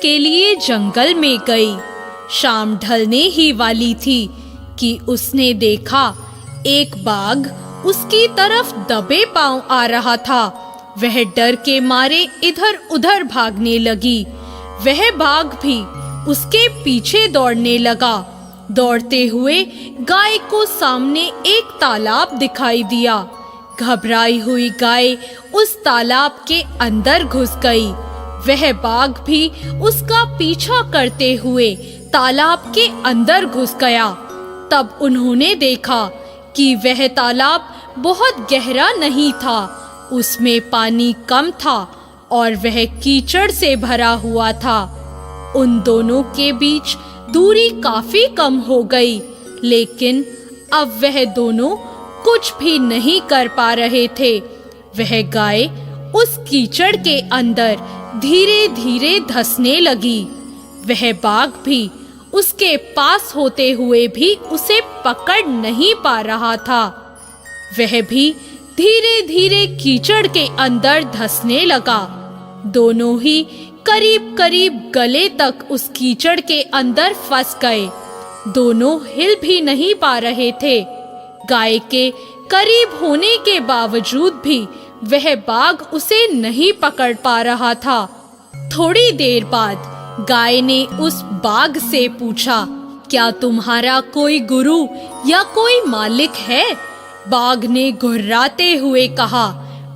के लिए जंगल में गई। शाम ढलने ही वाली थी कि उसने देखा एक बाघ उसकी तरफ दबे पांव आ रहा था। वह डर के मारे इधर उधर भागने लगी। वह बाघ भी उसके पीछे दौड़ने लगा। दौड़ते हुए गाय को सामने एक तालाब दिखाई दिया। घबराई हुई गाय उस तालाब के अंदर घुस गई। वह बाघ भी उसका पीछा करते हुए तालाब के अंदर घुस गया। तब उन्होंने देखा कि वह तालाब बहुत गहरा नहीं था, उसमें पानी कम था और वह कीचड़ से भरा हुआ था। उन दोनों के बीच दूरी काफी कम हो गई, लेकिन अब वह दोनों कुछ भी नहीं कर पा रहे थे। वह गाय उस कीचड़ के अंदर धीरे धीरे धंसने लगी। वह बाघ भी उसके पास होते हुए भी उसे पकड़ नहीं पा रहा था। वह भी धीरे धीरे कीचड़ के अंदर धंसने लगा। दोनों ही करीब करीब गले तक उस कीचड़ के अंदर फंस गए। दोनों हिल भी नहीं पा रहे थे। गाय के करीब होने के बावजूद भी वह बाघ उसे नहीं पकड़ पा रहा था। थोड़ी देर बाद गाय ने उस बाघ से पूछा, क्या तुम्हारा कोई गुरु या कोई मालिक है? बाघ ने घुर्राते हुए कहा,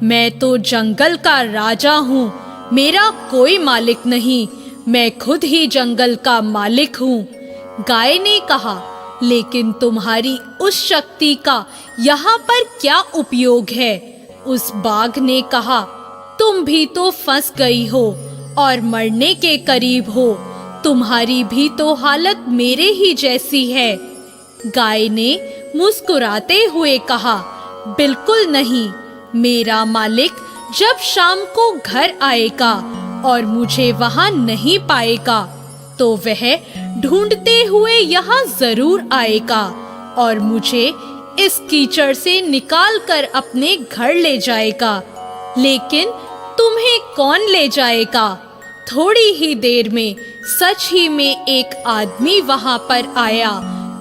मैं तो जंगल का राजा हूँ, मेरा कोई मालिक नहीं, मैं खुद ही जंगल का मालिक हूँ। गाय ने कहा, लेकिन तुम्हारी उस शक्ति का यहाँ पर क्या उपयोग है? उस बाघ ने कहा, तुम भी तो फंस गई हो और मरने के करीब हो, तुम्हारी भी तो हालत मेरे ही जैसी है। गाय ने मुस्कुराते हुए कहा, बिल्कुल नहीं, मेरा मालिक जब शाम को घर आएगा और मुझे वहां नहीं पाएगा तो वह ढूंढते हुए यहाँ जरूर आएगा और मुझे इस कीचड़ से निकाल कर अपने घर ले जाएगा। लेकिन तुम्हें कौन ले जाएगा? थोड़ी ही देर में सच ही में एक आदमी वहां पर आया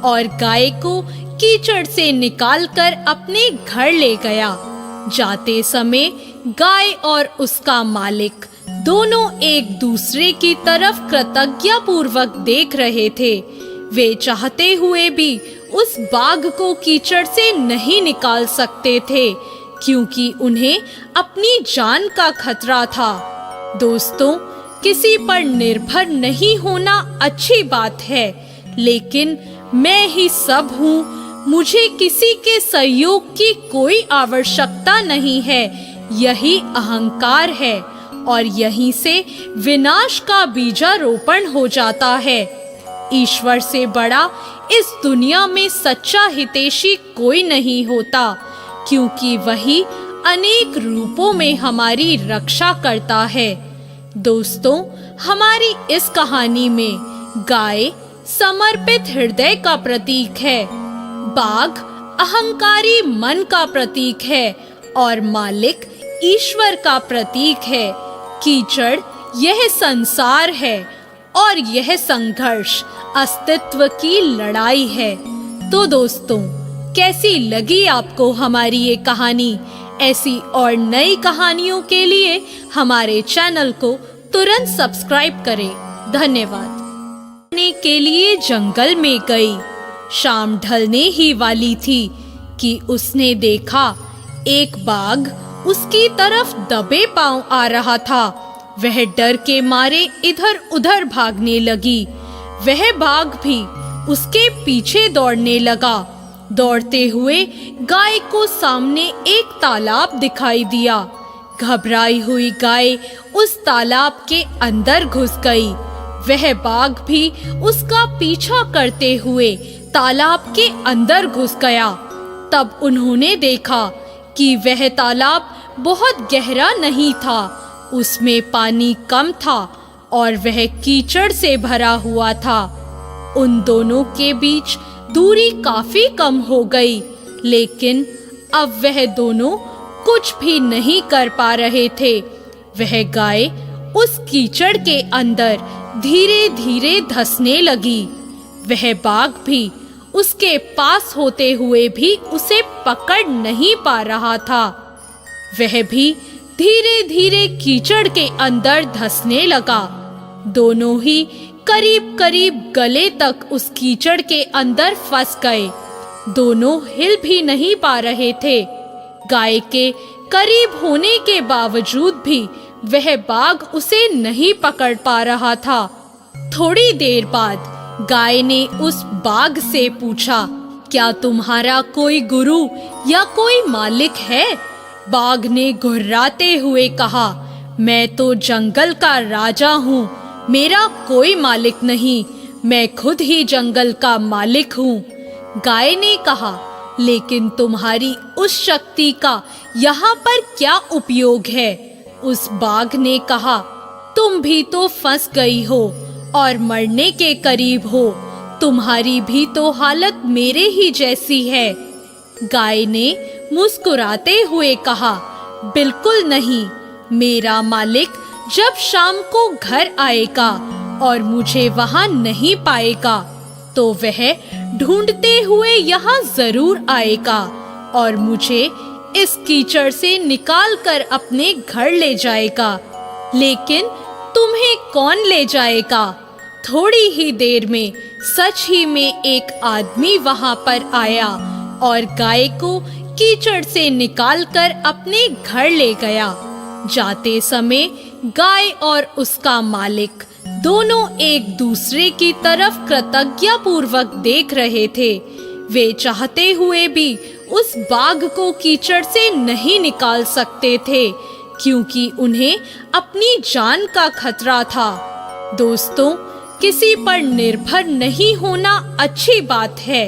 और गाय को कीचड़ से निकालकर अपने घर ले गया। जाते समय गाय और उसका मालिक दोनों एक दूसरे की तरफ कृतज्ञतापूर्वक देख रहे थे। वे चाहते हुए भी उस बाघ को कीचड़ से नहीं निकाल सकते थे, क्योंकि उन्हें अपनी जान का खतरा था। दोस्तों, किसी पर निर्भर नहीं होना अच्छी बात है, लेकिन मैं ही सब हूँ, मुझे किसी के सहयोग की कोई आवश्यकता नहीं है, यही अहंकार है और यहीं से विनाश का बीजारोपण हो जाता है। ईश्वर से बड़ा इस दुनिया में सच्चा हितैषी कोई नहीं होता, क्योंकि वही अनेक रूपों में हमारी रक्षा करता है। दोस्तों, हमारी इस कहानी में गाय समर्पित हृदय का प्रतीक है, बाघ अहंकारी मन का प्रतीक है और मालिक ईश्वर का प्रतीक है। कीचड़ यह संसार है और यह संघर्ष अस्तित्व की लड़ाई है। तो दोस्तों, कैसी लगी आपको हमारी ये कहानी? ऐसी और नई कहानियों के लिए हमारे चैनल को तुरंत सब्सक्राइब करें। धन्यवाद। के लिए जंगल में गई। शाम ढलने ही वाली थी कि उसने देखा एक बाघ उसकी तरफ दबे पांव आ रहा था। वह डर के मारे इधर उधर भागने लगी। वह बाघ भी उसके पीछे दौड़ने लगा। दौड़ते हुए गाय को सामने एक तालाब दिखाई दिया। घबराई हुई गाय उस तालाब के अंदर घुस गई। वह बाघ भी उसका पीछा करते हुए तालाब के अंदर घुस गया। तब उन्होंने देखा कि वह तालाब बहुत गहरा नहीं था, उसमें पानी कम था और वह कीचड़ से भरा हुआ था। उन दोनों के बीच दूरी काफी कम हो गई, लेकिन अब वह दोनों कुछ भी नहीं कर पा रहे थे। वह गाय उस कीचड़ के अंदर धीरे धीरे धंसने लगी। वह बाघ भी उसके पास होते हुए भी उसे पकड़ नहीं पा रहा था। वह भी धीरे धीरे कीचड़ के अंदर धंसने लगा। दोनों ही करीब करीब गले तक उस कीचड़ के अंदर फंस गए। दोनों हिल भी नहीं पा रहे थे। गाय के करीब होने के बावजूद भी वह बाघ उसे नहीं पकड़ पा रहा था। थोड़ी देर बाद गाय ने उस बाघ से पूछा, क्या तुम्हारा कोई गुरु या कोई मालिक है? बाघ ने घुर्राते हुए कहा, मैं तो जंगल का राजा हूँ, मेरा कोई मालिक नहीं, मैं खुद ही जंगल का मालिक हूँ। गाय ने कहा, लेकिन तुम्हारी उस शक्ति का यहाँ पर क्या उपयोग है? उस बाघ ने कहा, तुम भी तो फंस गई हो और मरने के करीब हो, तुम्हारी भी तो हालत मेरे ही जैसी है। गाय ने मुस्कुराते हुए कहा, बिल्कुल नहीं, मेरा मालिक जब शाम को घर आएगा और मुझे वहां नहीं पाएगा तो वह ढूंढते हुए यहाँ जरूर आएगा और मुझे इस कीचड़ से निकाल कर अपने घर ले जाएगा। लेकिन तुम्हें कौन ले जाएगा? थोड़ी ही देर में सच ही में एक आदमी वहां पर आया और गाय को कीचड़ से निकालकर अपने घर ले गया। जाते समय गाय और उसका मालिक दोनों एक दूसरे की तरफ कृतज्ञता पूर्वक देख रहे थे। वे चाहते हुए भी उस बाघ को कीचड़ से नहीं निकाल सकते थे क्योंकि उन्हें अपनी जान का खतरा था। दोस्तों, किसी पर निर्भर नहीं होना अच्छी बात है,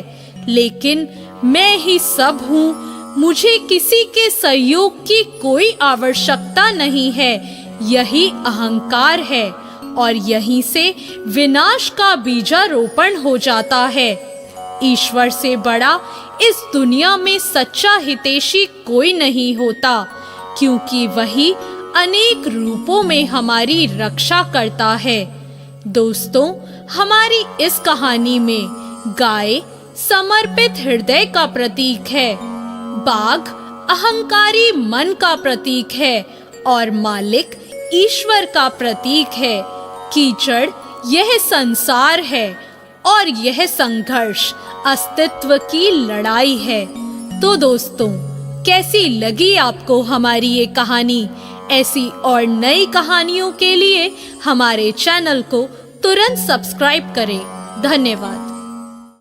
लेकिन मैं ही सब हूँ, मुझे किसी के सहयोग की कोई आवश्यकता नहीं है, यही अहंकार है और यहीं से विनाश का बीजारोपण हो जाता है। ईश्वर से बड़ा इस दुनिया में सच्चा हितैषी कोई नहीं होता, क्योंकि वही अनेक रूपों में हमारी रक्षा करता है। दोस्तों, हमारी इस कहानी में गाय समर्पित हृदय का प्रतीक है, बाघ अहंकारी मन का प्रतीक है और मालिक ईश्वर का प्रतीक है। कीचड़ यह संसार है और यह संघर्ष अस्तित्व की लड़ाई है। तो दोस्तों, कैसी लगी आपको हमारी ये कहानी? ऐसी और नई कहानियों के लिए हमारे चैनल को तुरंत सब्सक्राइब करें। धन्यवाद।